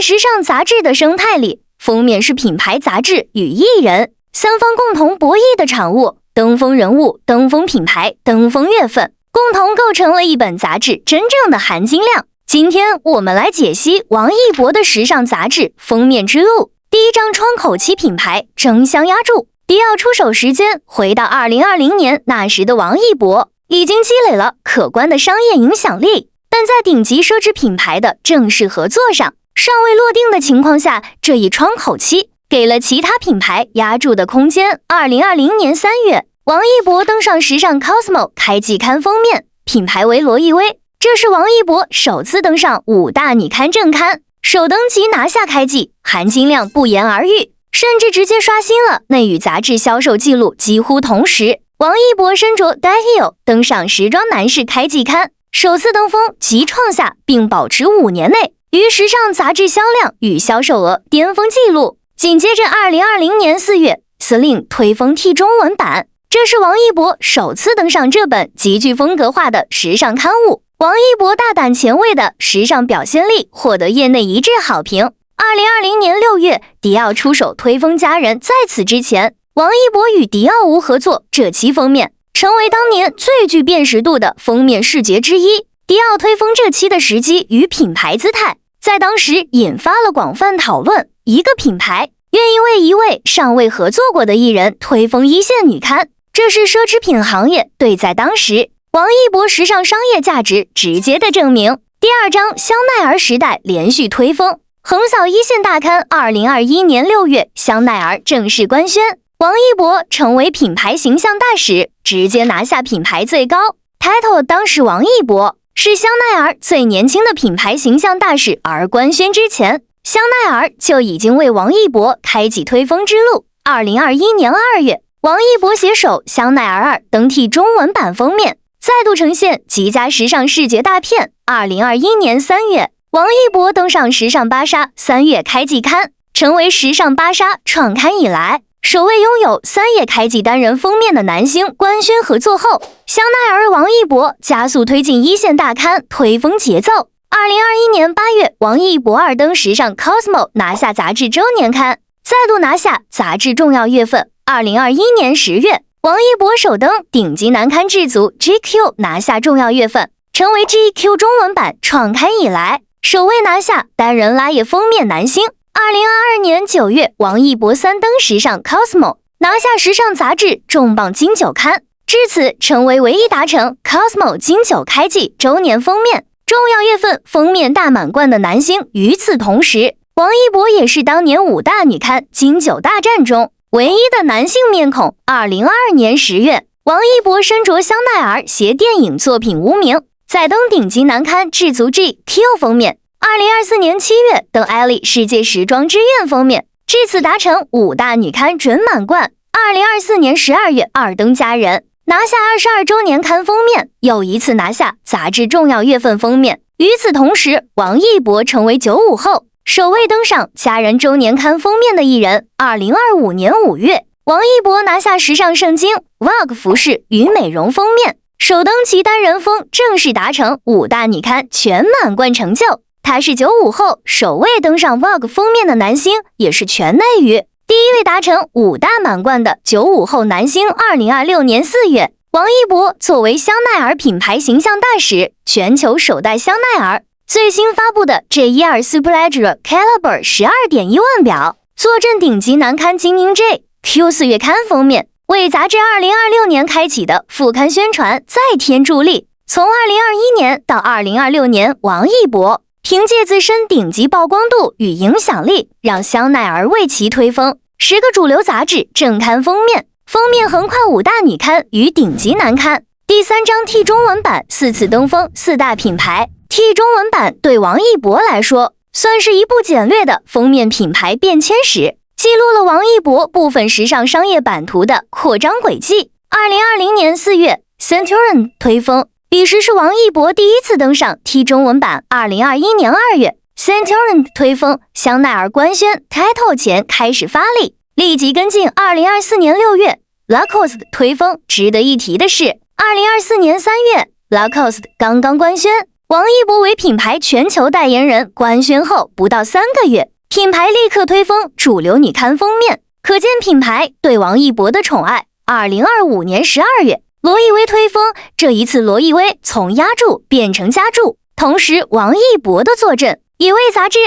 时尚杂志的生态里，封面是品牌杂志与艺人三方共同博弈的产物，登峰人物、登峰品牌、登峰月份，共同构成了一本杂志真正的含金量。今天我们来解析王一博的时尚杂志封面之路。第一张窗口期品牌争相压住，迪奥出手时间回到2020年，那时的王一博已经积累了可观的商业影响力，但在顶级奢侈品牌的正式合作上尚未落定的情况下，这一窗口期给了其他品牌压住的空间。2020年3月，王一博登上时尚 Cosmo 开季刊封面，品牌为罗意威，这是王一博首次登上5大女刊正刊，首登即拿下开季，含金量不言而喻，甚至直接刷新了内娱杂志销售记录。几乎同时，王一博身着 Daihill 登上时装男士开季刊，首次登峰即创下并保持5年内于时尚杂志销量与销售额巅峰纪录。紧接着2020年4月 Celine 推封 T 中文版，这是王一博首次登上这本极具风格化的时尚刊物。王一博大胆前卫的时尚表现力获得业内一致好评。2020年6月，迪奥出手推封佳人，在此之前，王一博与迪奥无合作，这期封面成为当年最具辨识度的封面视觉之一。迪奥推封这期的时机与品牌姿态，在当时引发了广泛讨论。一个品牌愿意为一位尚未合作过的艺人推封一线女刊，这是奢侈品行业对在当时王一博时尚商业价值直接的证明。第二章香奈儿时代连续推封，横扫一线大刊。2021年6月，香奈儿正式官宣，王一博成为品牌形象大使，直接拿下品牌最高 title。当时王一博是香奈儿最年轻的品牌形象大使，而官宣之前，香奈儿就已经为王一博开启推封之路。2021年2月，王一博携手香奈儿2登替中文版封面，再度呈现极佳时尚视觉大片。2021年3月，王一博登上时尚芭莎3月开季刊，成为时尚芭莎创刊以来首位拥有3页开季单人封面的男星。官宣合作后，香奈儿王一博加速推进一线大刊推封节奏。2021年8月，王一博2登时尚 Cosmo 拿下杂志周年刊，再度拿下杂志重要月份。2021年10月，王一博首登顶级男刊智足 GQ 拿下重要月份，成为 GQ 中文版创刊以来首位拿下单人拉页封面男星。2022年9月，王一博3登时尚 Cosmo 拿下时尚杂志重磅金9刊，至此成为唯一达成 Cosmo 金9开季周年封面重要月份封面大满贯的男星。与此同时，王一博也是当年5大女刊金9大战中唯一的男性面孔。2022年10月，王一博身着香奈儿携电影作品无名，再登顶级男刊智足 GQ 封面。2024年7月，登艾丽世界时装之愿封面，至此达成5大女刊准满贯。2024年12月，2登佳人，拿下22周年刊封面，又一次拿下杂志重要月份封面。与此同时，王一博成为95后首位登上佳人周年刊封面的艺人。2025年5月，王一博拿下时尚圣经 Vogue 服饰与美容封面，首登其单人封，正式达成5大女刊全满贯成就。他是95后首位登上 Vogue 封面的男星，也是全内娱第一位达成5大满贯的95后男星。2026年4月，王一博作为香奈儿品牌形象大使，全球首代香奈儿最新发布的 J12 Superleggera Caliber 12.1万表，坐镇顶级男刊精英 JQ 月刊封面，为杂志2026年开启的副刊宣传再添助力。从2021年到2026年，王一博凭借自身顶级曝光度与影响力，让香奈儿为其推封10个主流杂志正刊封面，封面横跨5大女刊与顶级男刊。第3章 T 中文版4次登峰4大品牌。 T 中文版对王一博来说算是一部简略的封面品牌变迁史，记录了王一博部分时尚商业版图的扩张轨迹。2020年4月 Centurion 推封，彼时是王一博第一次登上 T 中文版。2021年2月 Centurion 推封，香奈儿官宣 title 前开始发力，立即跟进。2024年6月 Lacoste 推封。值得一提的是，2024年3月 Lacoste 刚刚官宣王一博为品牌全球代言人官宣后不到3个月，品牌立刻推封主流女刊封面，可见品牌对王一博的宠爱。2025年12月，罗意威推封，这一次罗意威从压注变成加注，同时王一博的坐镇也为杂志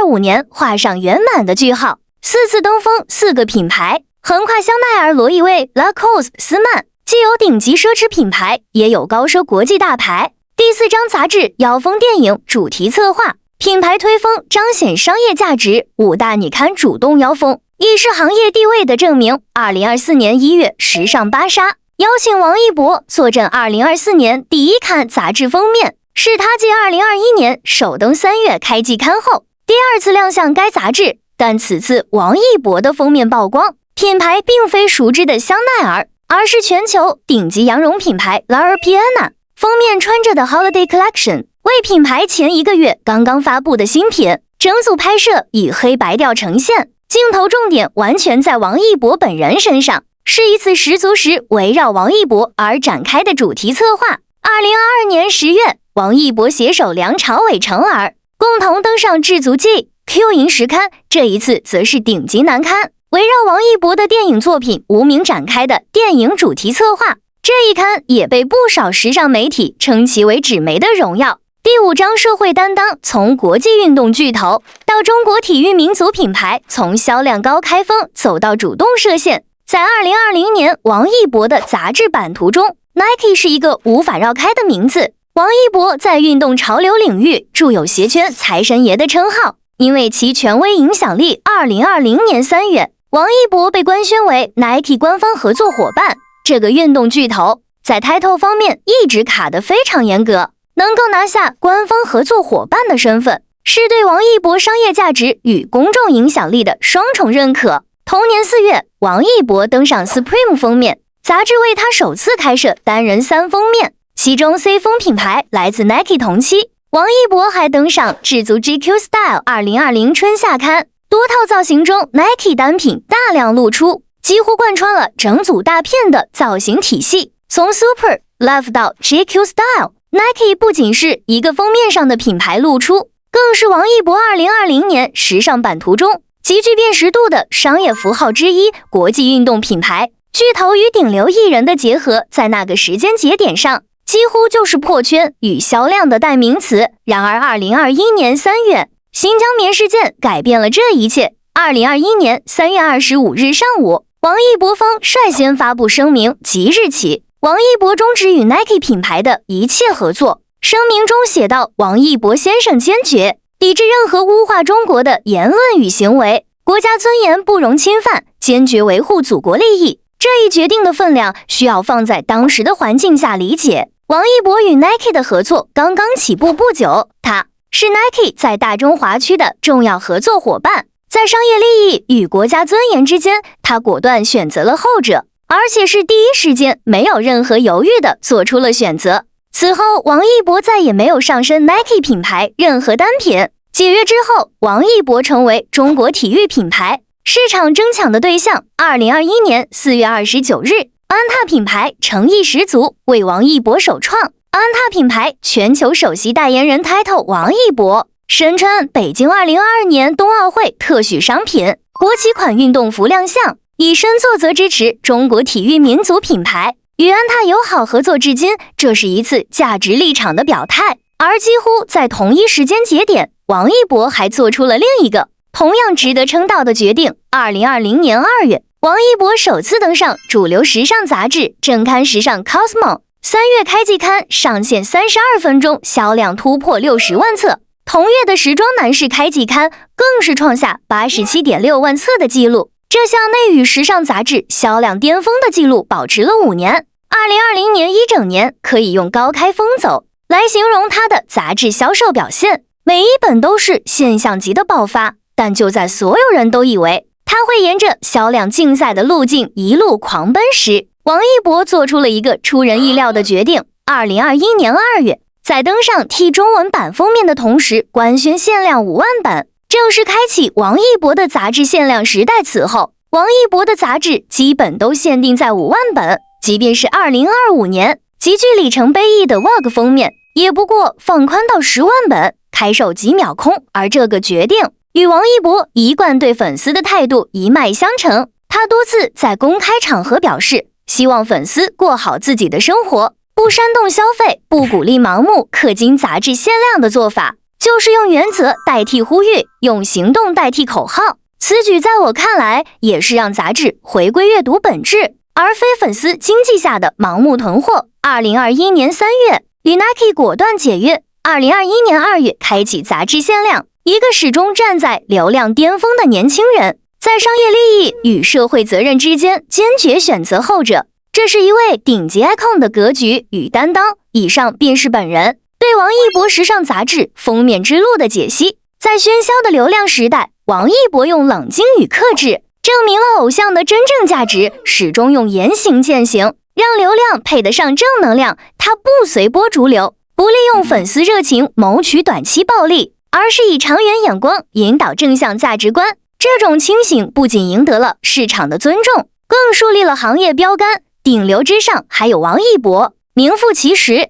2025年画上圆满的句号。4次登封4个品牌，横跨香奈儿、罗意威、Lacoste、斯曼，既有顶级奢侈品牌，也有高奢国际大牌。第4张杂志妖风电影主题策划，品牌推封彰显商业价值，5大女刊主动邀封，亦是行业地位的证明。2024年1月，时尚芭莎邀请王一博坐镇2024年第1刊杂志封面，是他继2021年首登3月开季刊后第2次亮相该杂志。但此次王一博的封面曝光，品牌并非熟知的香奈儿，而是全球顶级羊绒品牌 La Piana。封面穿着的 Holiday Collection 为品牌前1个月刚刚发布的新品，整组拍摄以黑白调呈现，镜头重点完全在王一博本人身上，是一次十足十围绕王一博而展开的主题策划。2022年10月，王一博携手梁朝伟、成儿共同登上智足迹 Q 银时刊，这一次则是顶级男刊，围绕王一博的电影作品《无名》展开的电影主题策划。这一刊也被不少时尚媒体称其为纸媒的荣耀。第5章社会担当，从国际运动巨头到中国体育民族品牌，从销量高开封走到主动设限。在2020年王一博的杂志版图中， Nike 是一个无法绕开的名字。王一博在运动潮流领域著有鞋圈财神爷的称号，因为其权威影响力，2020年3月，王一博被官宣为 Nike 官方合作伙伴。这个运动巨头在 title 方面一直卡得非常严格，能够拿下官方合作伙伴的身份，是对王一博商业价值与公众影响力的双重认可。同年4月，王一博登上 Supreme 封面，杂志为他首次开设单人3封面，其中 C 封品牌来自 Nike 同期。王一博还登上智足 GQ Style 2020春夏刊，多套造型中 Nike 单品大量露出，几乎贯穿了整组大片的造型体系。从 Super、Love 到 GQ Style， Nike 不仅是一个封面上的品牌露出，更是王一博2020年时尚版图中极具辨识度的商业符号之一。国际运动品牌巨头与顶流艺人的结合，在那个时间节点上几乎就是破圈与销量的代名词。然而2021年3月，新疆棉事件改变了这一切。2021年3月25日上午，王一博方率先发布声明，即日起，王一博终止与 Nike 品牌的一切合作。声明中写道，王一博先生坚决抵制任何污化中国的言论与行为，国家尊严不容侵犯，坚决维护祖国利益。这一决定的分量需要放在当时的环境下理解。王一博与 Nike 的合作刚刚起步不久，他是 Nike 在大中华区的重要合作伙伴。在商业利益与国家尊严之间，他果断选择了后者，而且是第一时间没有任何犹豫地做出了选择。此后，王一博再也没有上身 Nike 品牌任何单品。解约之后，王一博成为中国体育品牌市场争抢的对象。2021年4月29日，安踏品牌诚意十足，为王一博首创。安踏品牌全球首席代言人 title 王一博，身穿北京2022年冬奥会特许商品国旗款运动服亮相，以身作则支持中国体育民族品牌，与安踏友好合作至今，这是一次价值立场的表态。而几乎在同一时间节点，王一博还做出了另一个同样值得称道的决定。2020年2月，王一博首次登上主流时尚杂志正刊时尚 Cosmo， 3月开季刊上线32分钟，销量突破60万册。同月的时装男士开季刊更是创下87.6万册的记录，这项内娱时尚杂志销量巅峰的记录保持了5年。2020年一整年可以用高开风走来形容它的杂志销售表现，每一本都是现象级的爆发。但就在所有人都以为它会沿着销量竞赛的路径一路狂奔时，王一博做出了一个出人意料的决定。2021年2月，在登上 T 中文版封面的同时，官宣限量5万本，正式开启王一博的杂志限量时代。此后，王一博的杂志基本都限定在5万本，即便是2025年极具里程碑意义的 Vogue 封面，也不过放宽到10万本，开售几秒空。而这个决定与王一博一贯对粉丝的态度一脉相承。他多次在公开场合表示，希望粉丝过好自己的生活，不煽动消费，不鼓励盲目氪金杂志限量的做法，就是用原则代替呼吁，用行动代替口号。此举在我看来，也是让杂志回归阅读本质，而非粉丝经济下的盲目囤货。2021年3月，与 Nike 果断解约，2021年2月开启杂志限量。一个始终站在流量巅峰的年轻人，在商业利益与社会责任之间坚决选择后者，这是一位顶级 icon 的格局与担当。以上便是本人对王一博时尚杂志封面之路的解析。在喧嚣的流量时代，王一博用冷静与克制，证明了偶像的真正价值，始终用言行践行，让流量配得上正能量。他不随波逐流，不利用粉丝热情谋取短期暴利，而是以长远眼光引导正向价值观。这种清醒不仅赢得了市场的尊重，更树立了行业标杆。顶流之上还有王一博，名副其实。